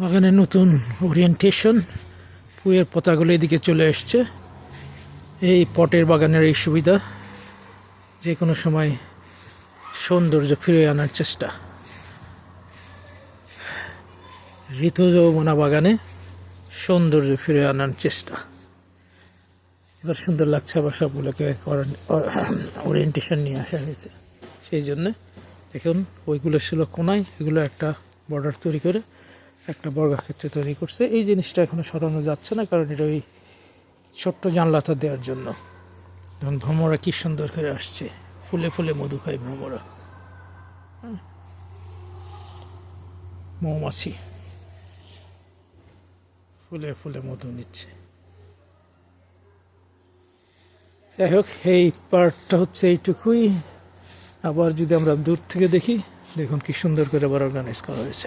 বাগানের নতুন ওরিয়েন্টেশন, পুয়ের পাতাগুলো এদিকে চলে এসছে। এই পটের বাগানের এই সুবিধা, যে কোনো সময় সৌন্দর্য ফিরে আনার চেষ্টা। ঋতুযৌবনা বাগানে সৌন্দর্য ফিরে আনার চেষ্টা। এবার সুন্দর লাগছে, আবার সবগুলোকে ওরিয়েন্টেশন নিয়ে আসা হয়েছে। সেই জন্যে দেখুন, ওইগুলো ছিল কোনায়, এগুলো একটা বর্ডার তৈরি করে একটা বর্গাক্ষেত্রে তৈরি করছে। এই জিনিসটা এখনো সরানো যাচ্ছে না, কারণ এটা ওই ছোট্ট জানলাটা দেওয়ার জন্য। তখন ভ্রমরা কি সুন্দর করে আসছে, ফুলে ফুলে মধু খায় ভ্রমরা। মৌমাছি ফুলে ফুলে মধু নিচ্ছে। যাই হোক, এই পার্টটা হচ্ছে এইটুকুই। আবার যদি আমরা দূর থেকে দেখি, দেখুন কি সুন্দর করে আবার অর্গানাইজ করা হয়েছে।